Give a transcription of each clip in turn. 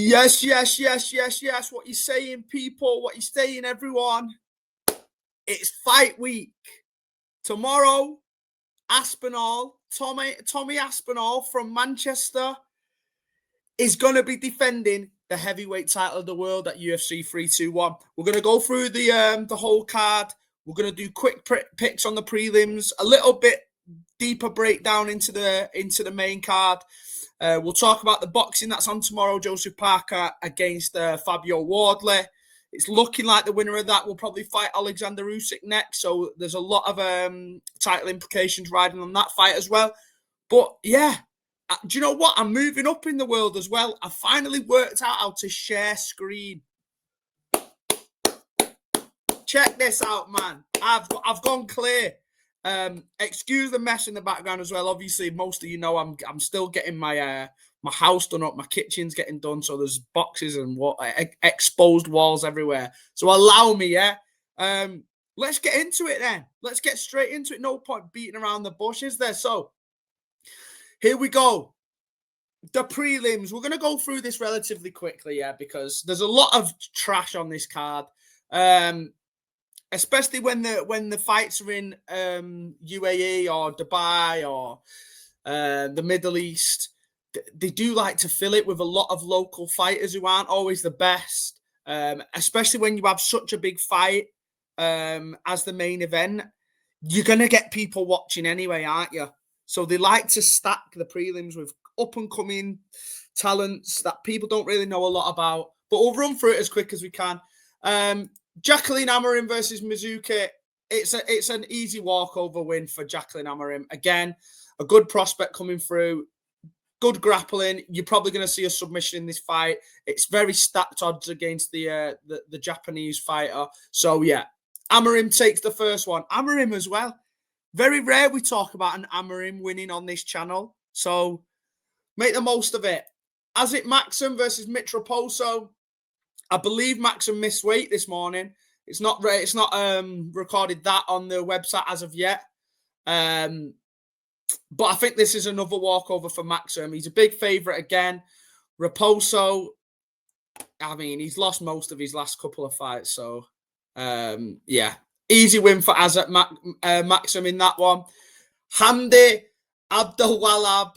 Yes. What you saying, people? What you saying, everyone? It's fight week. Tomorrow, Aspinall, Tommy Aspinall from Manchester is going to be defending the heavyweight title of the world at UFC 321. We're going to go through the whole card. We're going to do quick picks on the prelims, a little bit deeper breakdown into the main card. We'll talk about the boxing that's on tomorrow. Joseph Parker against Fabio Wardley. It's looking like the winner of that will probably fight Oleksander Usyk next. So there's a lot of title implications riding on that fight as well. But yeah, do you know what? I'm moving up in the world as well. I finally worked out how to share screen. Check this out, man. I've gone clear. Excuse the mess in the background as well. Obviously, most of you know I'm still getting my my house done up. My kitchen's getting done, so there's boxes and exposed walls everywhere. So allow me, yeah. Let's get into it then. Let's get straight into it. No point beating around the bushes there. So here we go. The prelims. We're gonna go through this relatively quickly, yeah, because there's a lot of trash on this card. Especially when the fights are in UAE or Dubai or the Middle East, they do like to fill it with a lot of local fighters who aren't always the best. Especially when you have such a big fight as the main event, you're gonna get people watching anyway, aren't you? So they like to stack the prelims with up and coming talents that people don't really know a lot about. But we'll run through it as quick as we can. Jacqueline Amorim versus Mizuki. It's an easy walkover win for Jacqueline Amorim. Again, a good prospect coming through. Good grappling. You're probably going to see a submission in this fight. It's very stacked odds against the Japanese fighter. So yeah, Amorim takes the first one. Amorim as well. Very rare we talk about an Amorim winning on this channel. So make the most of it. Azit Maxim versus Mitroposo. I believe Maxim missed weight this morning. It's not recorded that on the website as of yet. But I think this is another walkover for Maxim. He's a big favourite again. Raposo, I mean, he's lost most of his last couple of fights. So, yeah. Easy win for Azat Maxim in that one. Hamdi Abdelwahab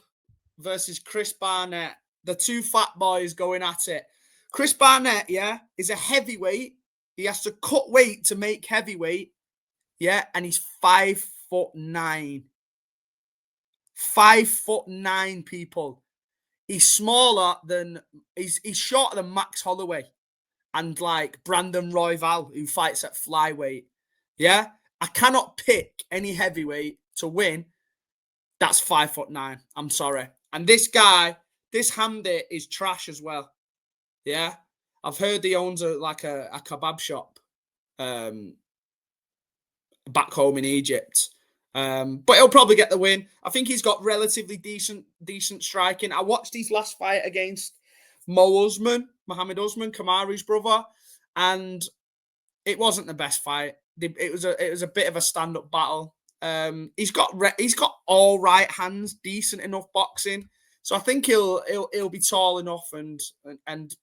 versus Chris Barnett. The two fat boys going at it. Chris Barnett, yeah, is a heavyweight. He has to cut weight to make heavyweight, yeah, and he's 5'9". 5'9", people. He's smaller than he's shorter than Max Holloway and like Brandon Royval, who fights at flyweight. Yeah, I cannot pick any heavyweight to win that's 5'9". I'm sorry. And this guy, this Hamdi, is trash as well. Yeah, I've heard he owns a kebab shop back home in Egypt. But he'll probably get the win. I think he's got relatively decent striking. I watched his last fight against Mohamed Usman, Kamaru's brother, and it wasn't the best fight. It was a bit of a stand-up battle. He's got all right hands, decent enough boxing. So I think he'll be tall enough and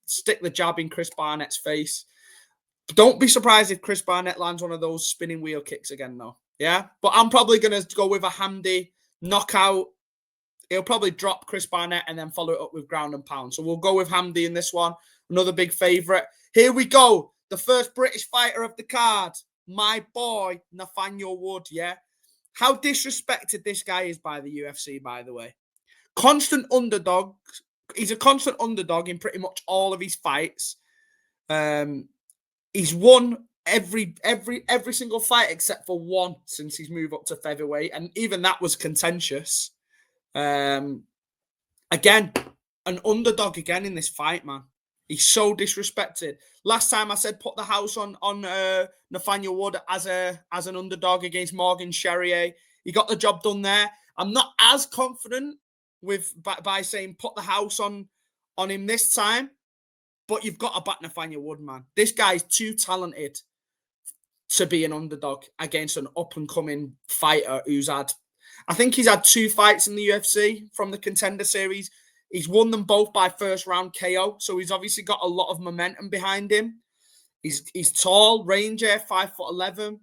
stick the jab in Chris Barnett's face. Don't be surprised if Chris Barnett lands one of those spinning wheel kicks again, though. Yeah, but I'm probably going to go with a Hamdi knockout. He'll probably drop Chris Barnett and then follow it up with ground and pound. So we'll go with Hamdi in this one. Another big favourite. Here we go. The first British fighter of the card. My boy, Nathaniel Wood, yeah? How disrespected this guy is by the UFC, by the way. Constant underdog. He's a constant underdog in pretty much all of his fights. He's won every single fight except for one since he's moved up to featherweight, and even that was contentious. Again, an underdog again in this fight, man. He's so disrespected. Last time I said put the house on Nathaniel Wood as an underdog against Morgan Charrier. He got the job done there. I'm not as confident by saying put the house on him this time, but you've got to back Nathaniel Wood, man. This guy's too talented to be an underdog against an up-and-coming fighter who's I think he's had 2 fights in the UFC from the Contender Series. He's won them both by first round KO, so he's obviously got a lot of momentum behind him. He's tall, Ranger, 5'11",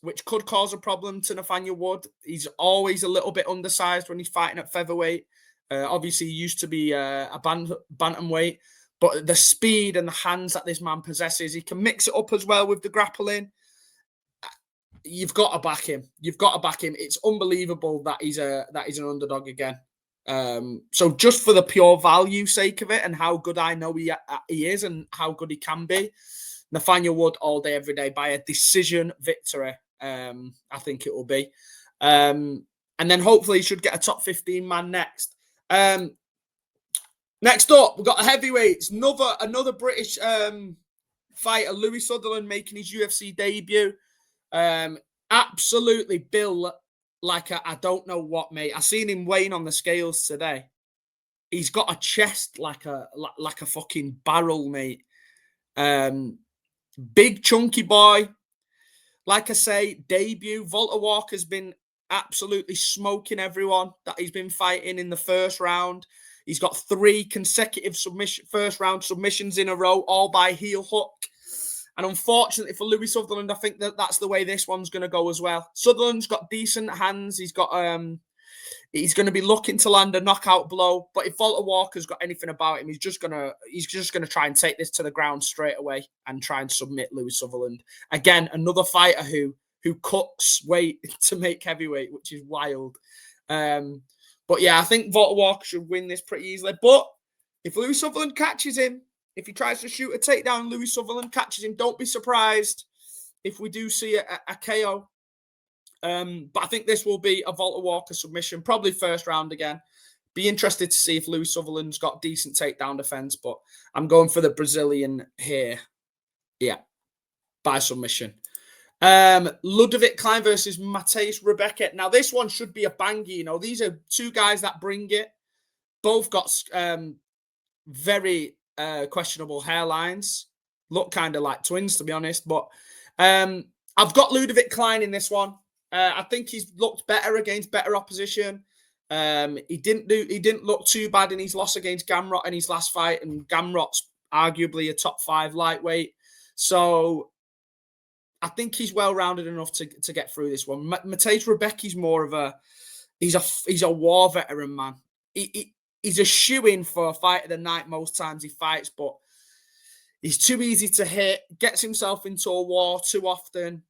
which could cause a problem to Nathaniel Wood. He's always a little bit undersized when he's fighting at featherweight. Obviously, he used to be a bantamweight, but the speed and the hands that this man possesses, he can mix it up as well with the grappling. You've got to back him. You've got to back him. It's unbelievable that he's an underdog again. So just for the pure value sake of it and how good I know he is and how good he can be, Nathaniel Wood all day, every day by a decision victory. I think it will be. And then hopefully he should get a top 15 man next. Next up, we've got a heavyweights. Another British fighter, Louis Sutherland, making his UFC debut. Absolutely built like I don't know what, mate. I seen him weighing on the scales today. He's got a chest like a fucking barrel, mate. Big chunky boy. Like I say, debut. Walter Walker's been absolutely smoking everyone that he's been fighting in the first round. He's got 3 consecutive first round submissions in a row, all by heel hook. And unfortunately for Louis Sutherland, I think that's the way this one's going to go as well. Sutherland's got decent hands. He's got he's going to be looking to land a knockout blow. But if Walter Walker's got anything about him, he's just going to try and take this to the ground straight away and try and submit Louis Sutherland. Again, another fighter who cuts weight to make heavyweight, which is wild. But yeah, I think Walter Walker should win this pretty easily. But if Louis Sutherland catches him, if he tries to shoot a takedown, Louis Sutherland catches him, don't be surprised if we do see a KO. But I think this will be a Walter Walker submission, probably first round again. Be interested to see if Louis Sutherland's got decent takedown defense, but I'm going for the Brazilian here. Yeah, by submission. Ludovic Klein versus Mateusz Rebecca. Now, this one should be a banger. You know, these are 2 guys that bring it. Both got very questionable hairlines. Look kind of like twins, to be honest. But I've got Ludovic Klein in this one. I think he's looked better against better opposition. He didn't look too bad in his loss against Gamrot in his last fight, and Gamrot's arguably a top 5 lightweight. So I think he's well-rounded enough to get through this one. Mateusz Rebecca's more of he's a war veteran, man. He's a shoo-in for a fight of the night most times he fights, but he's too easy to hit, gets himself into a war too often.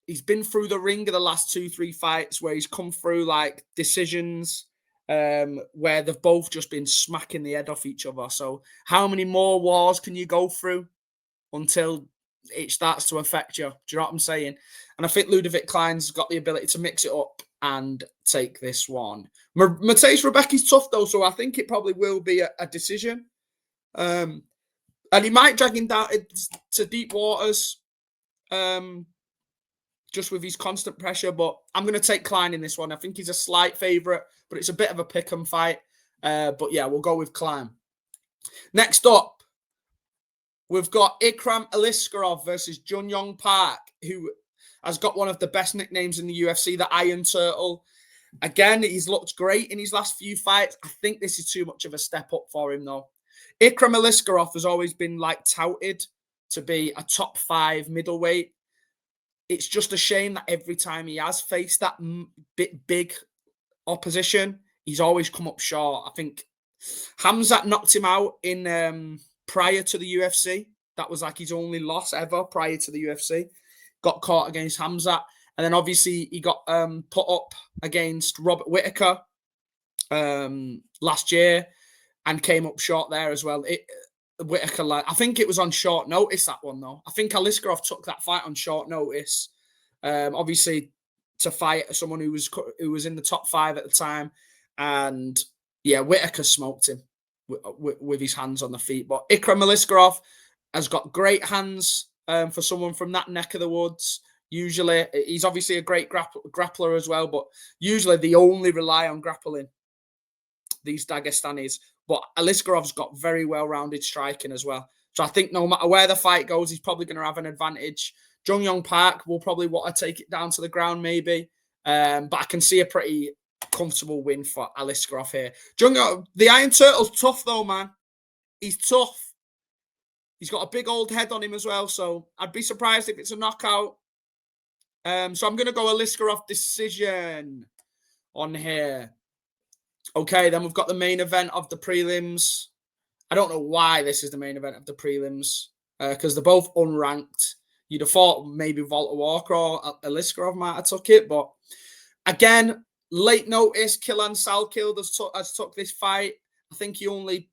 He's been through the ring of the last 2-3 fights where he's come through like decisions where they've both just been smacking the head off each other. So how many more wars can you go through until it starts to affect you? Do you know what I'm saying? And I think Ludovic Klein's got the ability to mix it up and take this one. Mateusz Rebecca's tough though, so I think it probably will be a decision. And he might drag him down to deep waters just with his constant pressure, but I'm going to take Klein in this one. I think he's a slight favourite, but it's a bit of a pick-em fight. But yeah, we'll go with Klein. Next up, we've got Ikram Aliskerov versus Jun Yong Park, who has got one of the best nicknames in the UFC, the Iron Turtle. Again, he's looked great in his last few fights. I think this is too much of a step up for him, though. Ikram Aliskerov has always been like touted to be a top 5 middleweight. It's just a shame that every time he has faced that big opposition, he's always come up short. I think Hamzat knocked him out in prior to the UFC. That was like his only loss ever prior to the UFC. Got caught against Hamzat. And then obviously he got put up against Robert Whittaker last year and came up short there as well. Whittaker, I think it was on short notice, that one, though. I think Aliskerov took that fight on short notice, obviously to fight someone who was in the top 5 at the time. And yeah, Whittaker smoked him with his hands on the feet. But Ikram Aliskerov has got great hands for someone from that neck of the woods. Usually, he's obviously a great grappler as well, but usually they only rely on grappling, these Dagestanis. But Aliskerov's got very well-rounded striking as well. So I think no matter where the fight goes, he's probably going to have an advantage. Jun Yong Park will probably want to take it down to the ground maybe. But I can see a pretty comfortable win for Aliskerov here. Jungo, the Iron Turtle's tough though, man. He's tough. He's got a big old head on him as well, so I'd be surprised if it's a knockout. So I'm going to go Aliskerov decision on here. Okay, then we've got the main event of the prelims. I don't know why this is the main event of the prelims, because they're both unranked. You'd have thought maybe Walter Walker or Aliskerov might have took it, but again, late notice, Killan Salkild has took this fight. I think he only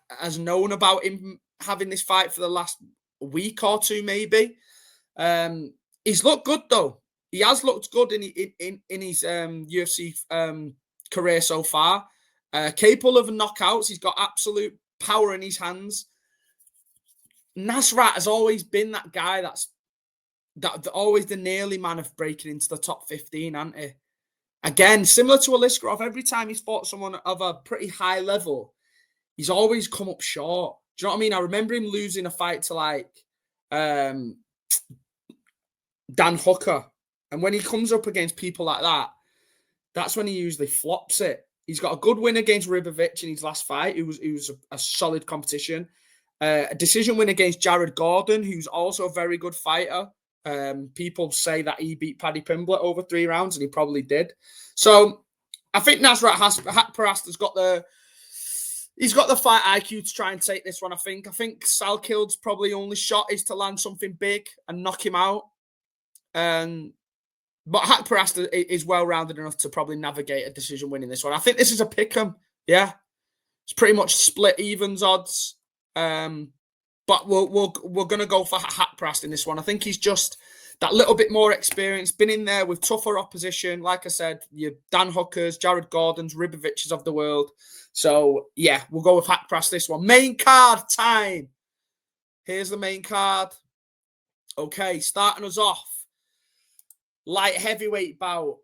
has known about him having this fight for the last week or two, maybe. He's looked good though. He has looked good in his UFC career so far. Capable of knockouts. He's got absolute power in his hands. Nasrat has always been that guy that's always the nearly man of breaking into the top 15, hasn't he? Again, similar to Aliskerov, every time he's fought someone of a pretty high level, he's always come up short. Do you know what I mean? I remember him losing a fight to like Dan Hooker. And when he comes up against people like that, that's when he usually flops it. He's got a good win against Ribovic in his last fight. It was a solid competition. A decision win against Jared Gordon, who's also a very good fighter. People say that he beat Paddy Pimblett over 3 rounds, and he probably did. So I think Nasrat Haqparast got the fight IQ to try and take this one. I think Salkild's probably only shot is to land something big and knock him out. But Haqparast is well-rounded enough to probably navigate a decision win in this one. I think this is a pick'em. Yeah, it's pretty much split evens odds. But we're gonna go for Haqparast in this one. I think he's just that little bit more experience, been in there with tougher opposition. Like I said, your Dan Hookers, Jared Gordons, Ribovics of the world. So yeah, we'll go with Haqparast this one. Main card time. Here's the main card. Okay, starting us off. Light heavyweight bout.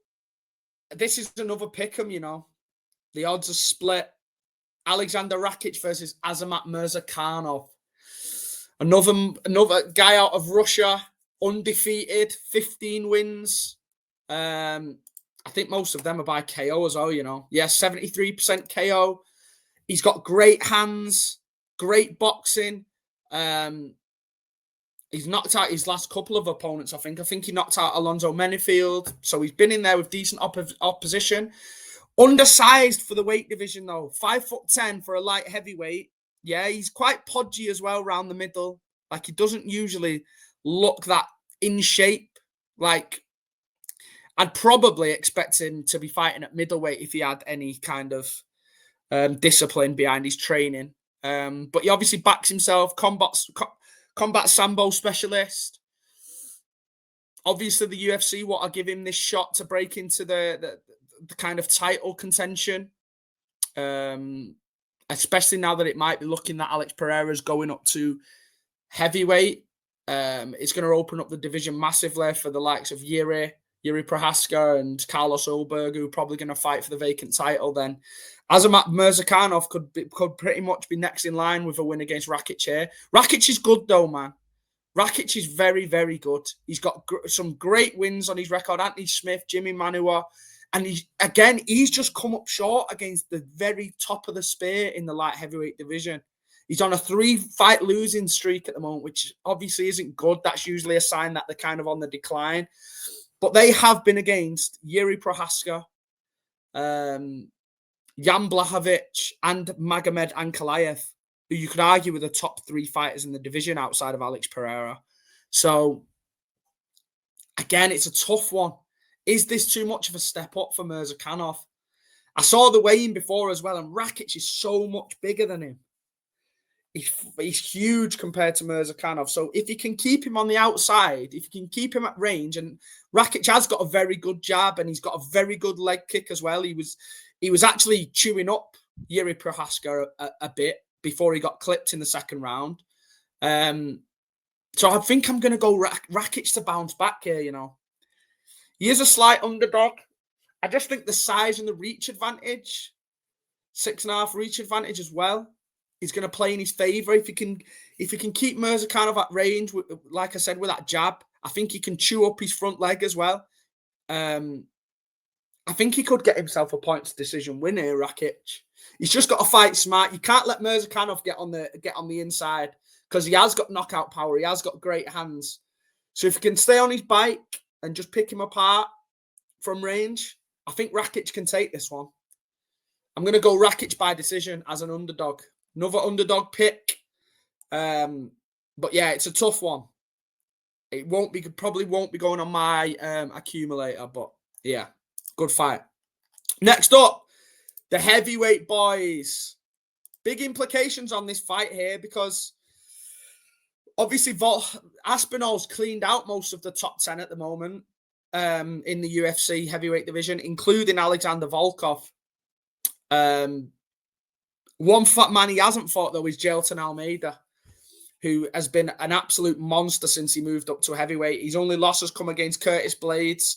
This is another pick'em, you know. The odds are split. Alexander Rakic versus Azamat Mirzakhanov. Another guy out of Russia, undefeated, 15 wins. I think most of them are by KO as well, you know. Yeah, 73% KO. He's got great hands, great boxing. He's knocked out his last couple of opponents, I think. I think he knocked out Alonzo Menifield. So he's been in there with decent opposition. Undersized for the weight division, though. 5'10" for a light heavyweight. Yeah, he's quite podgy as well around the middle. Like, he doesn't usually look that in shape. Like, I'd probably expect him to be fighting at middleweight if he had any kind of discipline behind his training. But he obviously backs himself, combat sambo specialist. Obviously, the UFC want to give him this shot to break into the kind of title contention. Especially now that it might be looking that Alex Pereira's going up to heavyweight. It's going to open up the division massively for the likes of Yuri Prohaska and Carlos Ulberg, who are probably going to fight for the vacant title then. Azamat Mirzakhanov could pretty much be next in line with a win against Rakic here. Rakic is good though, man. Rakic is very, very good. He's got some great wins on his record. Anthony Smith, Jimmy Manua. And he's just come up short against the very top of the spear in the light heavyweight division. He's on a 3-fight losing streak at the moment, which obviously isn't good. That's usually a sign that they're kind of on the decline. But they have been against Yuri Prohaska, Jan Blachowicz, and Magomed Ankalaev, who you could argue were the top 3 fighters in the division outside of Alex Pereira. So, again, it's a tough one. Is this too much of a step up for Mirzakhanov? I saw the weigh-in before as well, and Rakic is so much bigger than him. He's huge compared to Mirzakhanov. So if you can keep him on the outside, if you can keep him at range, and Rakic has got a very good jab and he's got a very good leg kick as well. He was actually chewing up Yuri Prohaska a bit before he got clipped in the second round. So I think I'm going to go Rakic to bounce back here, you know. He is a slight underdog. I just think the size and the reach advantage, 6.5 reach advantage as well, is going to play in his favour. If he can keep Mirzakhanov at range, like I said, with that jab, I think he can chew up his front leg as well. I think he could get himself a points decision win here, Rakic. He's just got to fight smart. You can't let Mirzakhanov get on the inside because he has got knockout power. He has got great hands. So if he can stay on his bike and just pick him apart from range, I think Rakic can take this one. I'm going to go Rakic by decision as an underdog. Another underdog pick. But yeah, it's a tough one. It probably won't be going on my accumulator, but yeah, good fight. Next up, the heavyweight boys. Big implications on this fight here because obviously Aspinall's cleaned out most of the top 10 at the moment in the UFC heavyweight division, including Alexander Volkov. One fat man he hasn't fought, though, is Jailton Almeida, who has been an absolute monster since he moved up to heavyweight. His only loss has come against Curtis Blades.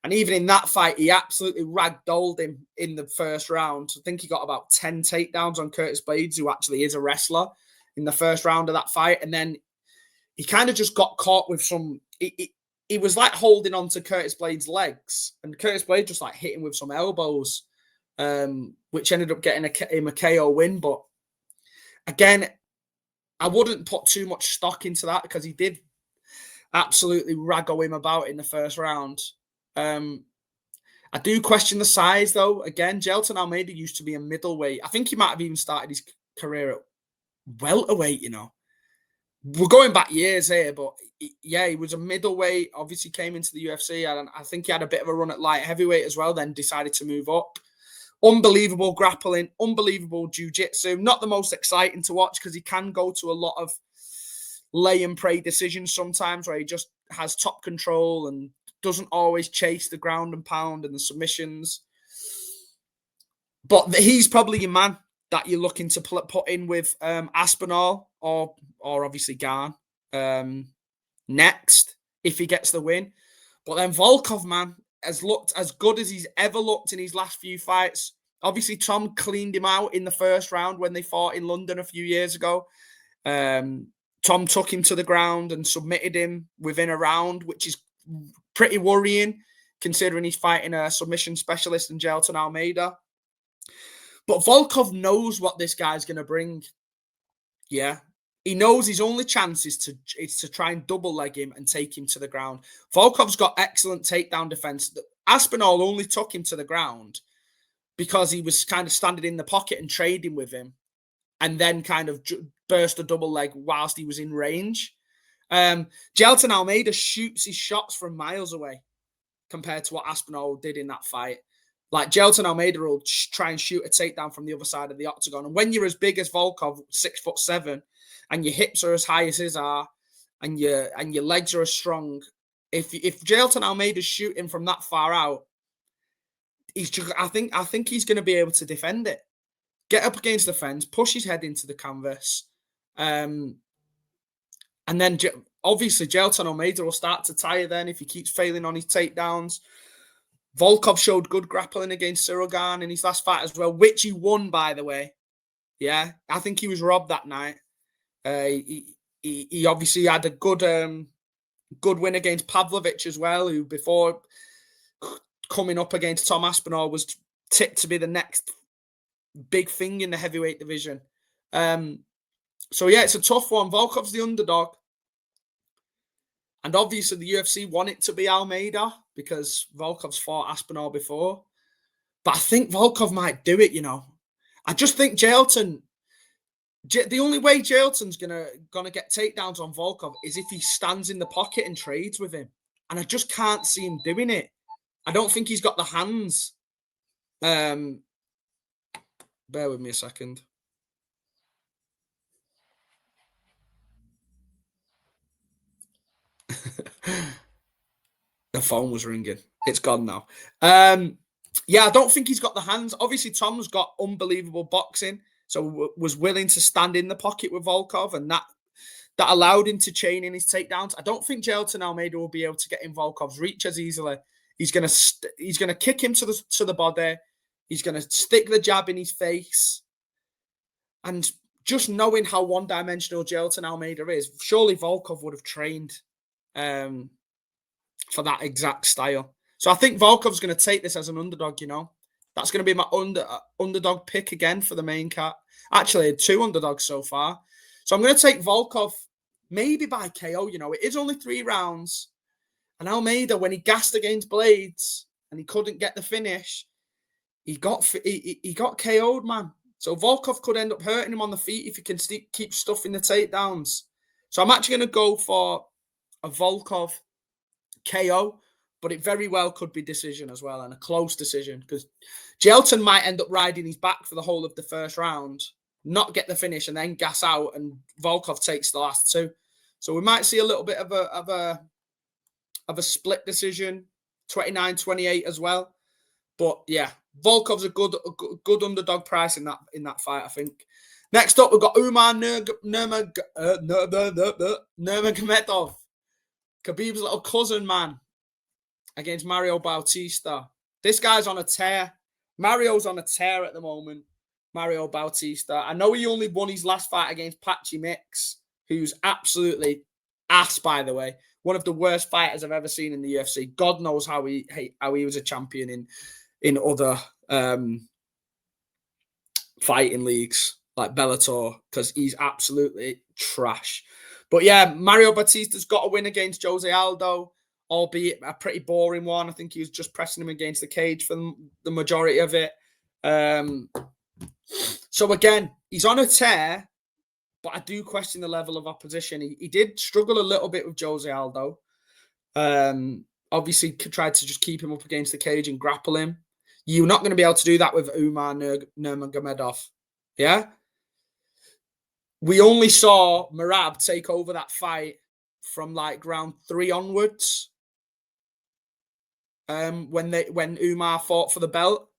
And even in that fight, he absolutely ragdolled him in the first round. I think he got about 10 takedowns on Curtis Blades, who actually is a wrestler, in the first round of that fight. And then he kind of just got caught with some... He was like holding on to Curtis Blades' legs. And Curtis Blades just like hit him with some elbows, which ended up getting him a KO win. But again, I wouldn't put too much stock into that because he did absolutely raggo him about in the first round. I do question the size, though. Again, Jailton Almeida used to be a middleweight. I think he might have even started his career at welterweight, We're going back years here, but yeah, he was a middleweight, obviously came into the UFC, and I think he had a bit of a run at light heavyweight as well, then decided to move up. Unbelievable grappling, unbelievable jiu-jitsu. Not the most exciting to watch because he can go to a lot of lay and pray decisions sometimes where he just has top control and doesn't always chase the ground and pound and the submissions. But he's probably your man that you're looking to put in with Aspinall or obviously Gane next if he gets the win. But then Volkov, man, has looked as good as he's ever looked in his last few fights. Obviously, Tom cleaned him out in the first round when they fought in London a few years ago. Tom took him to the ground and submitted him within a round, which is pretty worrying considering he's fighting a submission specialist in Jailton Almeida. But Volkov knows what this guy's going to bring. Yeah. He knows his only chance is to try and double leg him and take him to the ground. Volkov's got excellent takedown defense. Aspinall only took him to the ground because he was kind of standing in the pocket and trading with him and then kind of burst a double leg whilst he was in range. Jailton Almeida shoots his shots from miles away compared to what Aspinall did in that fight. Like, Jailton Almeida will try and shoot a takedown from the other side of the octagon. And when you're as big as Volkov, 6'7", and your hips are as high as his are, and your legs are as strong, if Jailton Almeida's shooting from that far out, I think he's going to be able to defend it. Get up against the fence, push his head into the canvas, and then obviously Jailton Almeida will start to tire then if he keeps failing on his takedowns. Volkov showed good grappling against Cyril Gane in his last fight as well, which he won, by the way. Yeah, I think he was robbed that night. He obviously had a good win against Pavlovich as well, who before coming up against Tom Aspinall was tipped to be the next big thing in the heavyweight division. So yeah, it's a tough one. Volkov's the underdog. And obviously the UFC want it to be Almeida because Volkov's fought Aspinall before. But I think Volkov might do it, I just think Jailton, the only way Jailton's gonna get takedowns on Volkov is if he stands in the pocket and trades with him. And I just can't see him doing it. I don't think he's got the hands. Bear with me a second. The phone was ringing. It's gone now. Yeah, I don't think he's got the hands. Obviously, Tom's got unbelievable boxing, so was willing to stand in the pocket with Volkov, and that allowed him to chain in his takedowns. I don't think Jailton Almeida will be able to get in Volkov's reach as easily. He's gonna kick him to the body. He's gonna stick the jab in his face, and just knowing how one-dimensional Jailton Almeida is, surely Volkov would have trained for that exact style. So I think Volkov's going to take this as an underdog, you know. That's going to be my underdog pick again for the main card. Actually, 2 underdogs so far. So I'm going to take Volkov maybe by KO, you know. It is only 3 rounds. And Almeida, when he gassed against Blades and he couldn't get the finish, he got KO'd, man. So Volkov could end up hurting him on the feet if he can keep stuffing the takedowns. So I'm actually going to go for a Volkov KO, but it very well could be decision as well, and a close decision, because Jelton might end up riding his back for the whole of the first round, not get the finish, and then gas out, and Volkov takes the last 2. So we might see a little bit of a split decision, 29-28 as well. But yeah, Volkov's a good underdog price in that fight, I think. Next up, we've got Umar Nurmagomedov, Khabib's little cousin, man, against Mario Bautista. This guy's on a tear. Mario's on a tear at the moment. Mario Bautista. I know he only won his last fight against Patchy Mix, who's absolutely ass, by the way. One of the worst fighters I've ever seen in the UFC. God knows how he was a champion in other fighting leagues like Bellator, because he's absolutely trash. But yeah, Mario Bautista's got a win against Jose Aldo, albeit a pretty boring one. I think he was just pressing him against the cage for the majority of it. So again, he's on a tear, but I do question the level of opposition. He did struggle a little bit with Jose Aldo. Obviously, tried to just keep him up against the cage and grapple him. You're not going to be able to do that with Umar Nurmagomedov. Yeah? We only saw Merab take over that fight from like round 3 onwards. When Umar fought for the belt.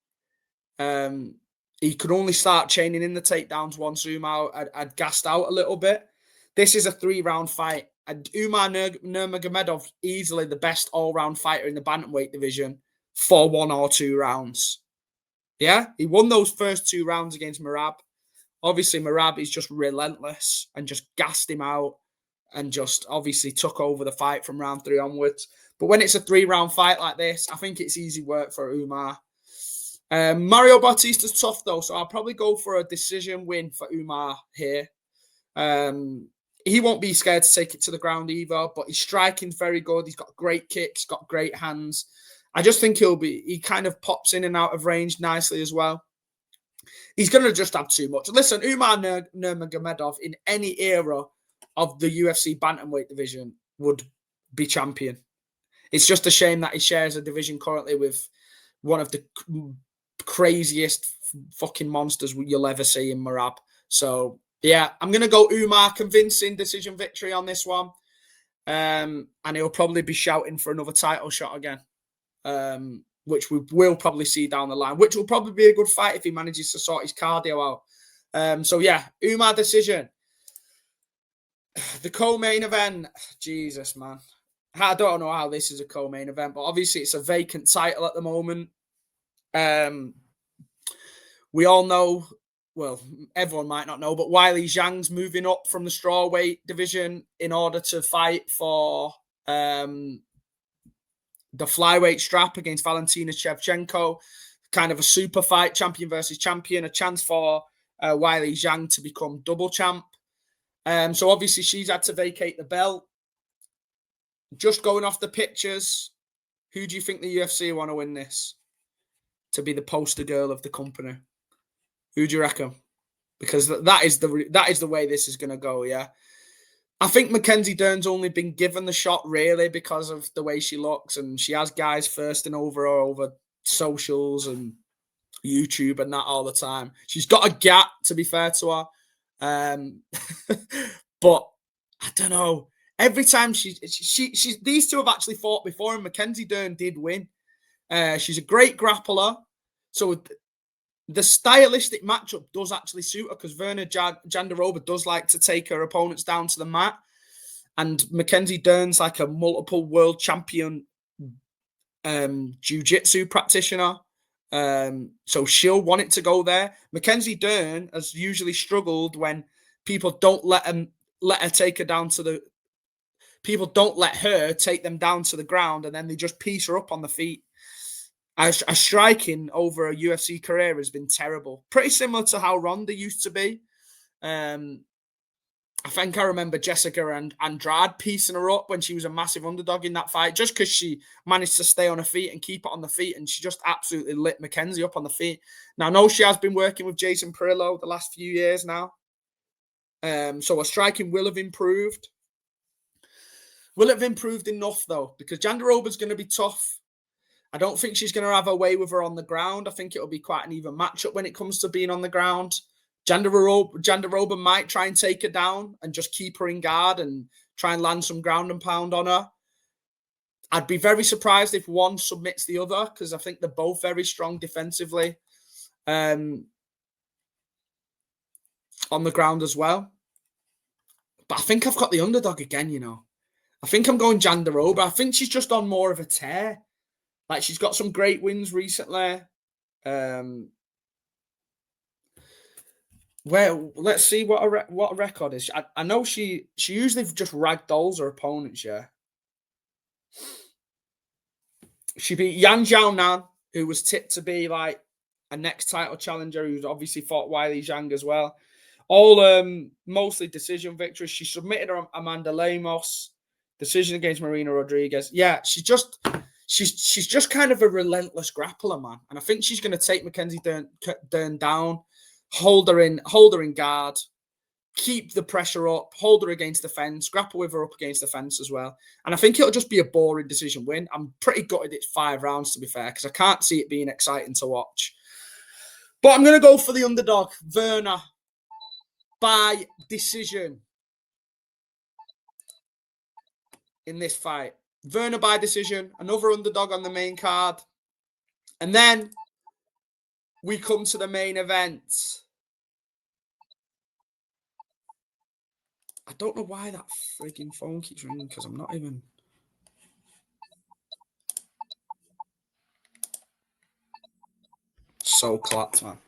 He could only start chaining in the takedowns once Umar had gassed out a little bit. This is a 3-round fight. And Umar Nurmagomedov, easily the best all-round fighter in the bantamweight division for 1 or 2 rounds. Yeah? He won those first 2 rounds against Merab. Obviously, Merab is just relentless and just gassed him out and just obviously took over the fight from round 3 onwards. But when it's a 3-round fight like this, I think it's easy work for Umar. Mario Bautista's tough, though, so I'll probably go for a decision win for Umar here. He won't be scared to take it to the ground either, but his striking's very good. He's got great kicks, got great hands. I just think he kind of pops in and out of range nicely as well. He's going to just have too much. Listen, Umar Nurmagomedov in any era of the UFC bantamweight division would be champion. It's just a shame that he shares a division currently with one of the craziest fucking monsters you'll ever see in Merab. So, yeah, I'm going to go Umar, convincing decision victory on this one. And he'll probably be shouting for another title shot again, which we will probably see down the line, which will probably be a good fight if he manages to sort his cardio out. So, yeah, Umar decision. The co-main event. Jesus, man. I don't know how this is a co-main event, but obviously it's a vacant title at the moment. We all know, well, everyone might not know, but Weili Zhang's moving up from the strawweight division in order to fight for the flyweight strap against Valentina Shevchenko. Kind of a super fight, champion versus champion, a chance for Weili Zhang to become double champ. So obviously she's had to vacate the belt. Just going off the pictures, who do you think the UFC want to win this? To be the poster girl of the company. Who do you reckon? Because that is the way this is going to go, yeah. I think Mackenzie Dern's only been given the shot really because of the way she looks, and she has guys thirsting over her over socials and YouTube and that all the time. She's got a gap, to be fair to her. But I don't know. Every time she these two have actually fought before, and Mackenzie Dern did win. She's a great grappler. So the stylistic matchup does actually suit her because Verna Jandiroba does like to take her opponents down to the mat. And Mackenzie Dern's like a multiple world champion jiu-jitsu practitioner. So she'll want it to go there. Mackenzie Dern has usually struggled when people don't let her take her down to the... People don't let her take them down to the ground, and then they just piece her up on the feet. Our striking over a UFC career has been terrible. Pretty similar to how Ronda used to be. I think I remember Jessica and Andrade piecing her up when she was a massive underdog in that fight, just because she managed to stay on her feet and keep it on the feet, and she just absolutely lit Mackenzie up on the feet. Now, I know she has been working with Jason Perillo the last few years now, so her striking will have improved. Will it have improved enough, though? Because Jandiroba's going to be tough. I don't think she's going to have a way with her on the ground. I think it'll be quite an even matchup when it comes to being on the ground. Jandiroba might try and take her down and just keep her in guard and try and land some ground and pound on her. I'd be very surprised if one submits the other, because I think they're both very strong defensively on the ground as well. But I think I've got the underdog again, you know. I think I'm going Jandiroba. I think she's just on more of a tear. Like, she's got some great wins recently. Well, let's see what a record is. I know she usually just ragdolls her opponents, yeah. She beat Yan Xiaonan, who was tipped to be like a next title challenger, who's obviously fought Weili Zhang as well. All mostly decision victories. She submitted Amanda Lemos, decision against Marina Rodriguez. Yeah, she's just kind of a relentless grappler, man. And I think she's going to take Mackenzie Dern down. Hold her in guard, keep the pressure up, hold her against the fence, grapple with her up against the fence as well. And I think it'll just be a boring decision win. I'm pretty gutted it's 5 rounds, to be fair, because I can't see it being exciting to watch. But I'm going to go for the underdog, Virna, by decision in this fight. Virna by decision, another underdog on the main card. And then we come to the main event. I don't know why that frigging phone keeps ringing, because I'm not even... So clapped, man.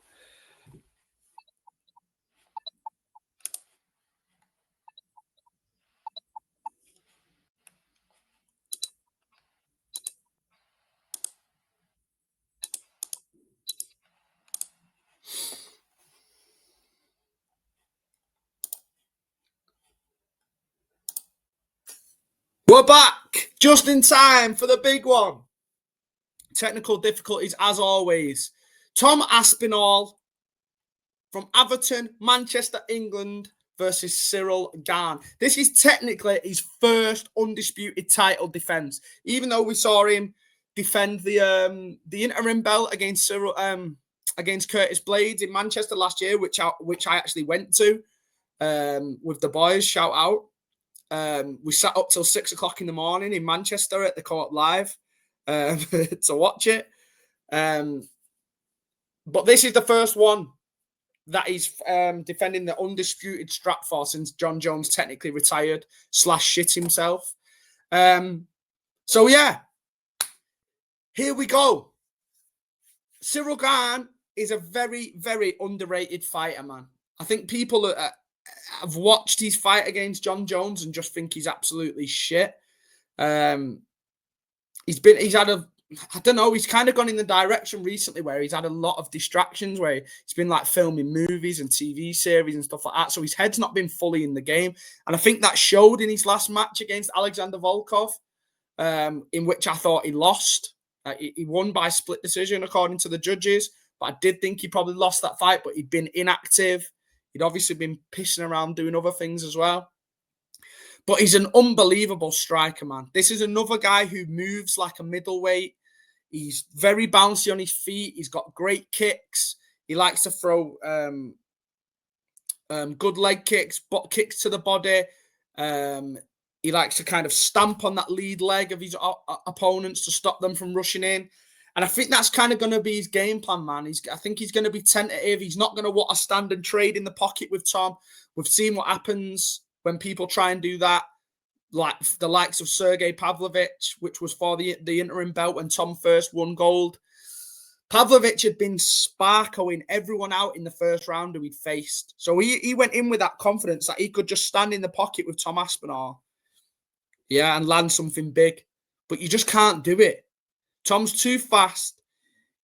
We're back just in time for the big one. Technical difficulties as always. Tom Aspinall from Atherton, Manchester, England versus Cyril Gane. This is technically his first undisputed title defense, even though we saw him defend the interim belt against against Curtis Blades in Manchester last year, which I actually went to with the boys. Shout out. We sat up till 6 o'clock in the morning in Manchester at the Court Live to watch it. But this is the first one that he's defending the undisputed strap for since John Jones technically retired / shit himself. So yeah, here we go. Cyril Gane is a very, very underrated fighter, man. I think people have watched his fight against John Jones and just think he's absolutely shit. He's kind of gone in the direction recently where he's had a lot of distractions, where he's been like filming movies and TV series and stuff like that. So his head's not been fully in the game. And I think that showed in his last match against Alexander Volkov, in which I thought he lost. He won by split decision according to the judges, but I did think he probably lost that fight, but he'd been inactive. He'd obviously been pissing around doing other things as well. But he's an unbelievable striker, man. This is another guy who moves like a middleweight. He's very bouncy on his feet. He's got great kicks. He likes to throw good leg kicks, kicks to the body. He likes to kind of stamp on that lead leg of his opponents to stop them from rushing in. And I think that's kind of going to be his game plan, man. I think he's going to be tentative. He's not going to want to stand and trade in the pocket with Tom. We've seen what happens when people try and do that, like the likes of Sergey Pavlovich, which was for the interim belt when Tom first won gold. Pavlovich had been sparkling everyone out in the first round who he'd faced. So he went in with that confidence that he could just stand in the pocket with Tom Aspinall, and land something big. But you just can't do it. Tom's too fast.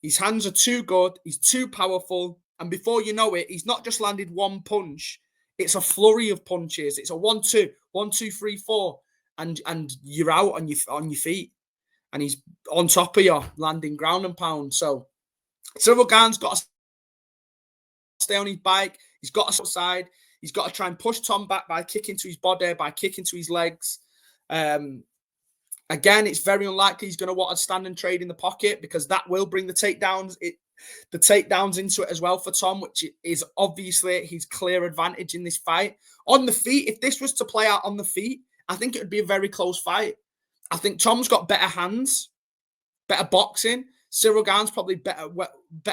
His hands are too good. He's too powerful. And before you know it, he's not just landed one punch. It's a flurry of punches. It's a 1-2, 1-2, 3-4, and you're out on your feet. And he's on top of you, landing ground and pound. So Cyril Gane's got to stay on his bike. He's got to outside. He's got to try and push Tom back by kicking to his body, by kicking to his legs. Again, it's very unlikely he's going to want to stand and trade in the pocket, because that will bring the takedowns into it as well for Tom, which is obviously his clear advantage in this fight. On the feet, if this was to play out on the feet, I think it would be a very close fight. I think Tom's got better hands, better boxing. Cyril Gane's probably better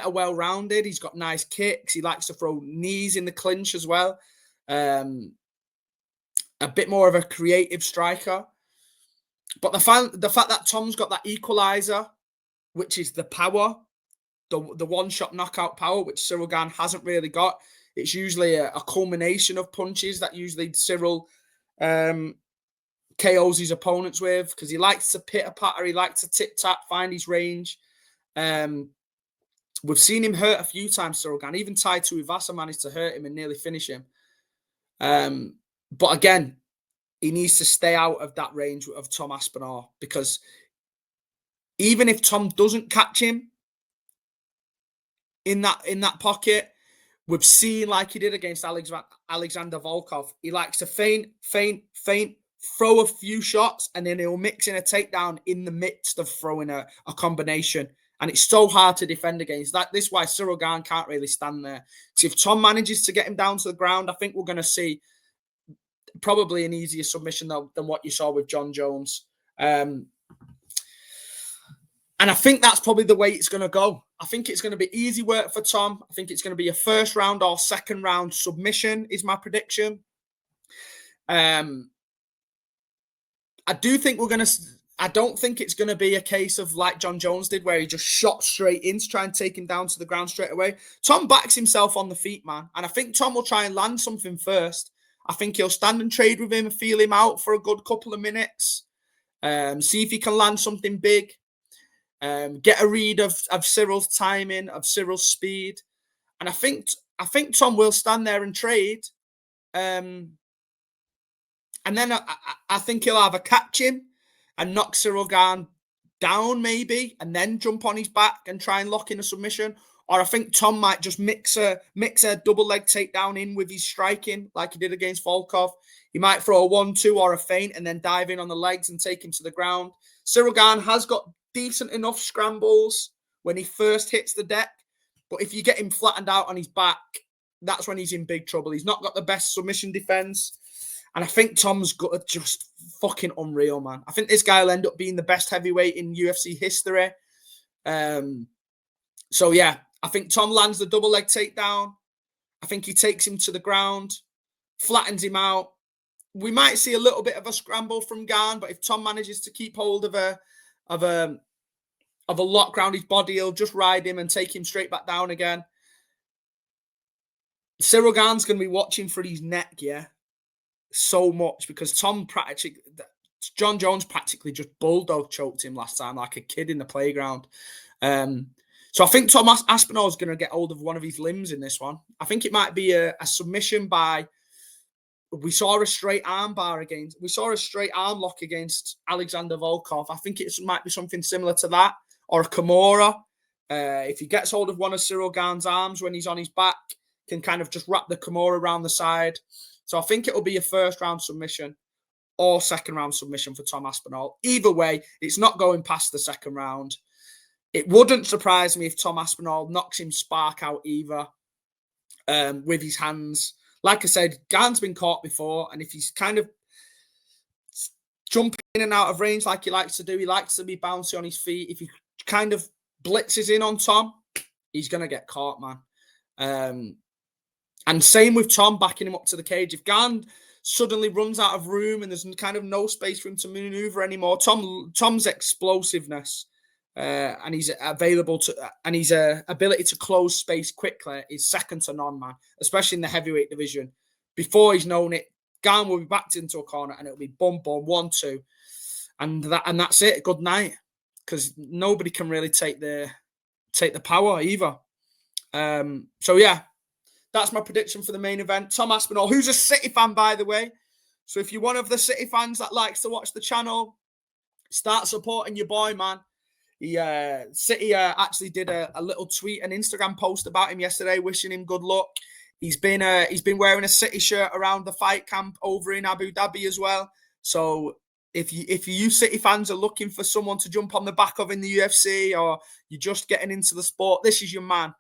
well-rounded. He's got nice kicks. He likes to throw knees in the clinch as well. A bit more of a creative striker. But the fact that Tom's got that equalizer, which is the power, the one-shot knockout power, which Cyril Gane hasn't really got. It's usually a culmination of punches that usually Cyril KOs his opponents with, because he likes to pitter-patter, he likes to tip-tap, find his range. We've seen him hurt a few times, Cyril Gane. Even Tai Tuivasa managed to hurt him and nearly finish him. But again, he needs to stay out of that range of Tom Aspinall, because even if Tom doesn't catch him in that pocket, we've seen, like he did against Alexander Volkov, he likes to feint, throw a few shots, and then he'll mix in a takedown in the midst of throwing a combination. And it's so hard to defend against that. This is why Cyril Gane can't really stand there. Because if Tom manages to get him down to the ground, I think we're going to see probably an easier submission than what you saw with John Jones. And I think that's probably the way it's going to go. I think it's going to be easy work for Tom. I think it's going to be a first round or second round submission is my prediction. I don't think it's going to be a case of like John Jones did, where he just shot straight in to try and take him down to the ground straight away. Tom backs himself on the feet, man. And I think Tom will try and land something first. I think he'll stand and trade with him and feel him out for a good couple of minutes. See if he can land something big. Get a read of Cyril's timing, of Cyril's speed. And I think Tom will stand there and trade. And then I think he'll either catch him and knock Cyril Gane down maybe, and then jump on his back and try and lock in a submission. Or I think Tom might just mix a double leg takedown in with his striking, like he did against Volkov. He might throw a 1-2 or a feint and then dive in on the legs and take him to the ground. Cyril Gane has got decent enough scrambles when he first hits the deck. But if you get him flattened out on his back, that's when he's in big trouble. He's not got the best submission defense. And I think Tom's got just fucking unreal, man. I think this guy will end up being the best heavyweight in UFC history. So, yeah, I think Tom lands the double leg takedown. I think he takes him to the ground, flattens him out. We might see a little bit of a scramble from Gane, but if Tom manages to keep hold of a lock around his body, he'll just ride him and take him straight back down again. Cyril Gane's going to be watching for his neck, yeah, so much, because John Jones practically just bulldog choked him last time like a kid in the playground. So I think Tom Aspinall is going to get hold of one of his limbs in this one. I think it might be a submission by. We saw a straight arm lock against Alexander Volkov. I think it might be something similar to that, or a Kimura. If he gets hold of one of Cyril Gane's arms when he's on his back, can kind of just wrap the Kimura around the side. So I think it will be a first round submission or second round submission for Tom Aspinall. Either way, it's not going past the second round. It wouldn't surprise me if Tom Aspinall knocks him spark out either with his hands. Like I said, Gane's been caught before, and if he's kind of jumping in and out of range like he likes to do, he likes to be bouncy on his feet. If he kind of blitzes in on Tom, he's going to get caught, man. And same with Tom backing him up to the cage. If Gane suddenly runs out of room and there's kind of no space for him to maneuver anymore, Tom's explosiveness and his ability to close space quickly is second to none, man. Especially in the heavyweight division. Before he's known it, Gane will be backed into a corner and it'll be boom, boom, 1-2, and that's it. Good night, because nobody can really take the take the power either. So yeah, that's my prediction for the main event. Tom Aspinall, who's a City fan, by the way. So if you're one of the City fans that likes to watch the channel, start supporting your boy, man. City actually did a little tweet, an Instagram post about him yesterday, wishing him good luck. He's been wearing a City shirt around the fight camp over in Abu Dhabi as well. So if you City fans are looking for someone to jump on the back of in the UFC, or you're just getting into the sport, this is your man.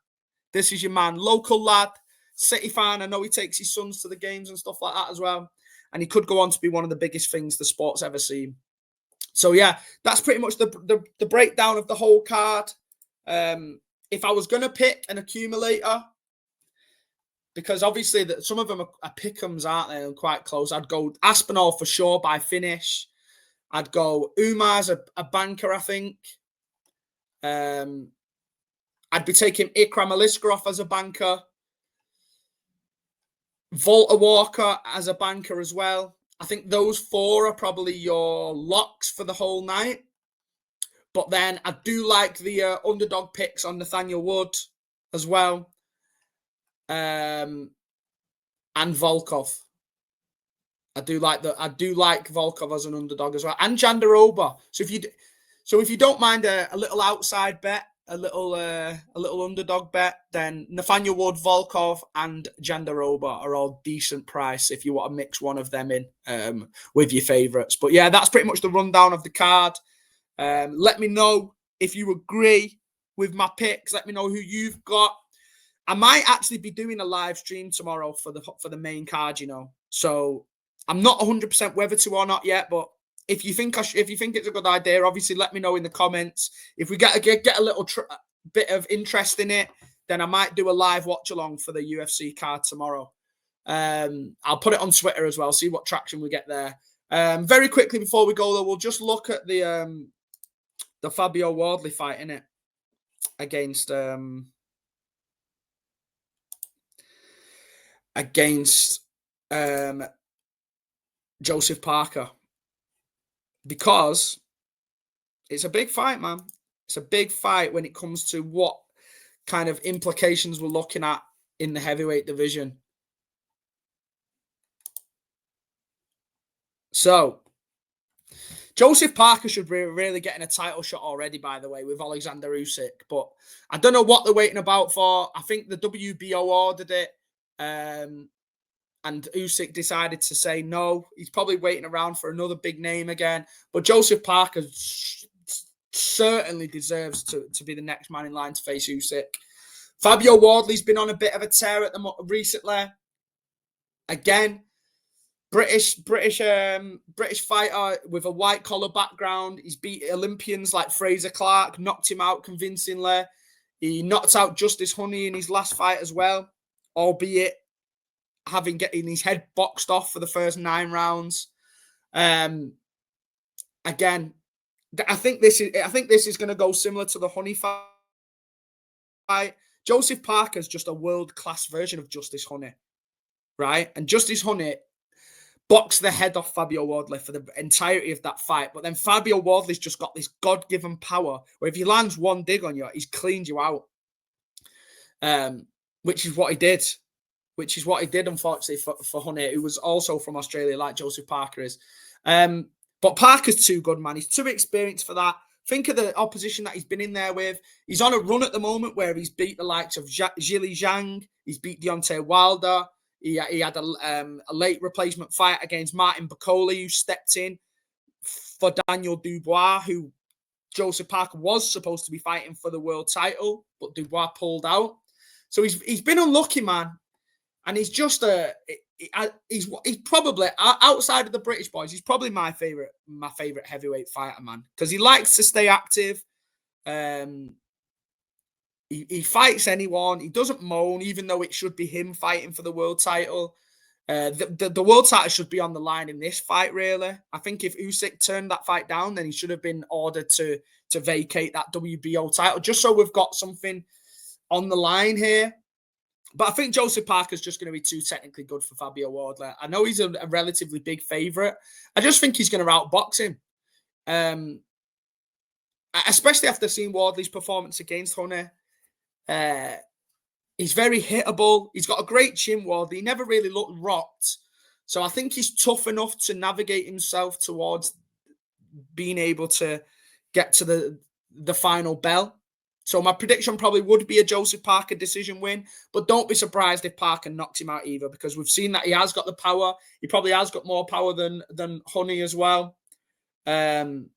This is your man. Local lad, City fan. I know he takes his sons to the games and stuff like that as well. And he could go on to be one of the biggest things the sport's ever seen. So yeah, that's pretty much the breakdown of the whole card. If I was going to pick an accumulator, because obviously some of them are pick'ems, aren't they? And quite close. I'd go Aspinall for sure by finish. I'd go Umar's a banker, I think. I'd be taking Ikram Aliskerov as a banker. Volta Walker as a banker as well. I think those four are probably your locks for the whole night. But then I do like the underdog picks on Nathaniel Wood as well. And Volkov. I do like Volkov as an underdog as well. And Jandaroba. So if you don't mind a little outside bet, a little underdog bet, then Nathaniel Wood, Volkov, and Jandaroba are all decent price if you want to mix one of them in with your favourites. But yeah, that's pretty much the rundown of the card. Let me know if you agree with my picks. Let me know who you've got. I might actually be doing a live stream tomorrow for the main card, you know. So I'm not 100% whether to or not yet, but if you think it's a good idea, obviously let me know in the comments. If we get a little bit of interest in it, then I might do a live watch along for the UFC card tomorrow. I'll put it on Twitter as well, see what traction we get there. Very quickly before we go though, we'll just look at the Fabio Wardley fight, innit? Against Joseph Parker. Because it's a big fight, man. It's a big fight when it comes to what kind of implications we're looking at in the heavyweight division. So, Joseph Parker should be really getting a title shot already, by the way, with Oleksander Usyk. But I don't know what they're waiting about for. I think the WBO ordered it. And Usyk decided to say no. He's probably waiting around for another big name again. But Joseph Parker certainly deserves to be the next man in line to face Usyk. Fabio Wardley's been on a bit of a tear recently. Again, British fighter with a white collar background. He's beat Olympians like Fraser Clark, knocked him out convincingly. He knocked out Justice Honey in his last fight as well, albeit getting his head boxed off for the first 9 rounds. Again, I think this is going to go similar to the Honey fight. Joseph Parker's just a world-class version of Justice Honey, right? And Justice Honey boxed the head off Fabio Wardley for the entirety of that fight. But then Fabio Wardley's just got this God-given power where if he lands one dig on you, he's cleaned you out. Which is what he did. Unfortunately, for Honey, who was also from Australia, like Joseph Parker is. But Parker's too good, man. He's too experienced for that. Think of the opposition that he's been in there with. He's on a run at the moment where he's beat the likes of Zhili Zhang. He's beat Deontay Wilder. He had a late replacement fight against Martin Bakole, who stepped in for Daniel Dubois, who Joseph Parker was supposed to be fighting for the world title, but Dubois pulled out. So he's been unlucky, man. And he's just he's probably outside of the British boys. He's probably my favorite heavyweight fighter, man, because he likes to stay active. He fights anyone. He doesn't moan, even though it should be him fighting for the world title. The world title should be on the line in this fight, really. I think if Usyk turned that fight down, then he should have been ordered to vacate that WBO title, just so we've got something on the line here. But I think Joseph Parker's just going to be too technically good for Fabio Wardley. I know he's a relatively big favourite. I just think he's going to outbox him. Especially after seeing Wardley's performance against Honey. He's very hittable. He's got a great chin, Wardley. He never really looked rocked. So I think he's tough enough to navigate himself towards being able to get to the final bell. So my prediction probably would be a Joseph Parker decision win, but don't be surprised if Parker knocks him out either, because we've seen that he has got the power. He probably has got more power than Honey as well. And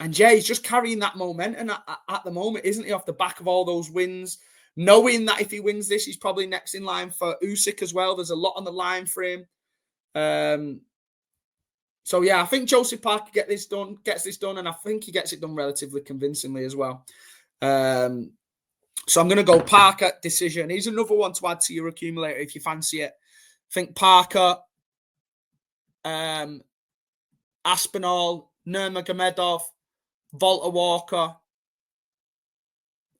yeah, he's just carrying that momentum at the moment, isn't he, off the back of all those wins? Knowing that if he wins this, he's probably next in line for Usyk as well. There's a lot on the line for him. So yeah, I think Joseph Parker gets this done, and I think he gets it done relatively convincingly as well. So I'm going to go Parker decision. He's another one to add to your accumulator if you fancy it. I think Parker, Aspinall, Nurmagomedov, Volta Walker,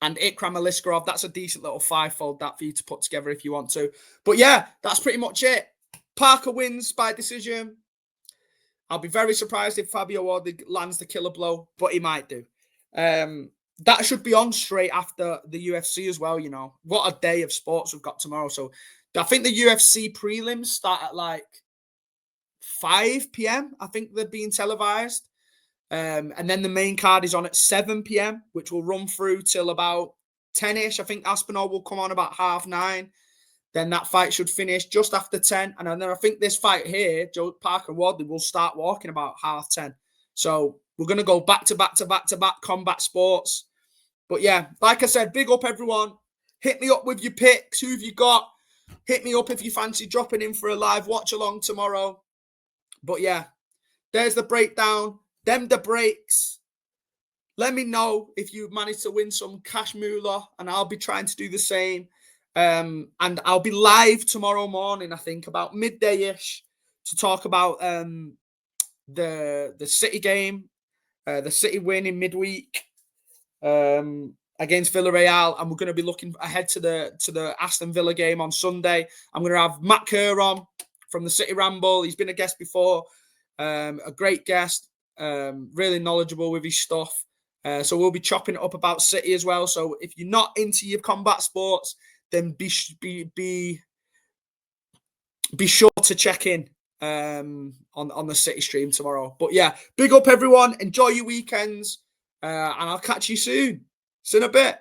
and Ikram Aliskerov. That's a decent little fivefold that for you to put together if you want to. But yeah, that's pretty much it. Parker wins by decision. I'll be very surprised if Fabio Wardley lands the killer blow, but he might do. That should be on straight after the UFC as well, you know. What a day of sports we've got tomorrow. So I think the UFC prelims start at like 5 p.m. I think they're being televised. And then the main card is on at 7 p.m., which will run through till about 10-ish. I think Aspinall will come on about 9:30. Then that fight should finish just after 10. And then I think this fight here, Joe Parker Wardley, will start walking about 10:30. So we're going to go back to back combat sports. But yeah, like I said, big up everyone. Hit me up with your picks. Who have you got? Hit me up if you fancy dropping in for a live watch along tomorrow. But yeah, there's the breakdown. Them the breaks. Let me know if you've managed to win some cash moolah, and I'll be trying to do the same. And I'll be live tomorrow morning, I think, about midday-ish, to talk about the City game, the City win in midweek against Villarreal, and we're going to be looking ahead to the Aston Villa game on Sunday. I'm going to have Matt Kerr on from the City Ramble. He's been a guest before, a great guest, really knowledgeable with his stuff. So we'll be chopping it up about City as well. So if you're not into your combat sports, then be sure to check in on the City stream tomorrow. But yeah, big up everyone. Enjoy your weekends, and I'll catch you soon. See you in a bit.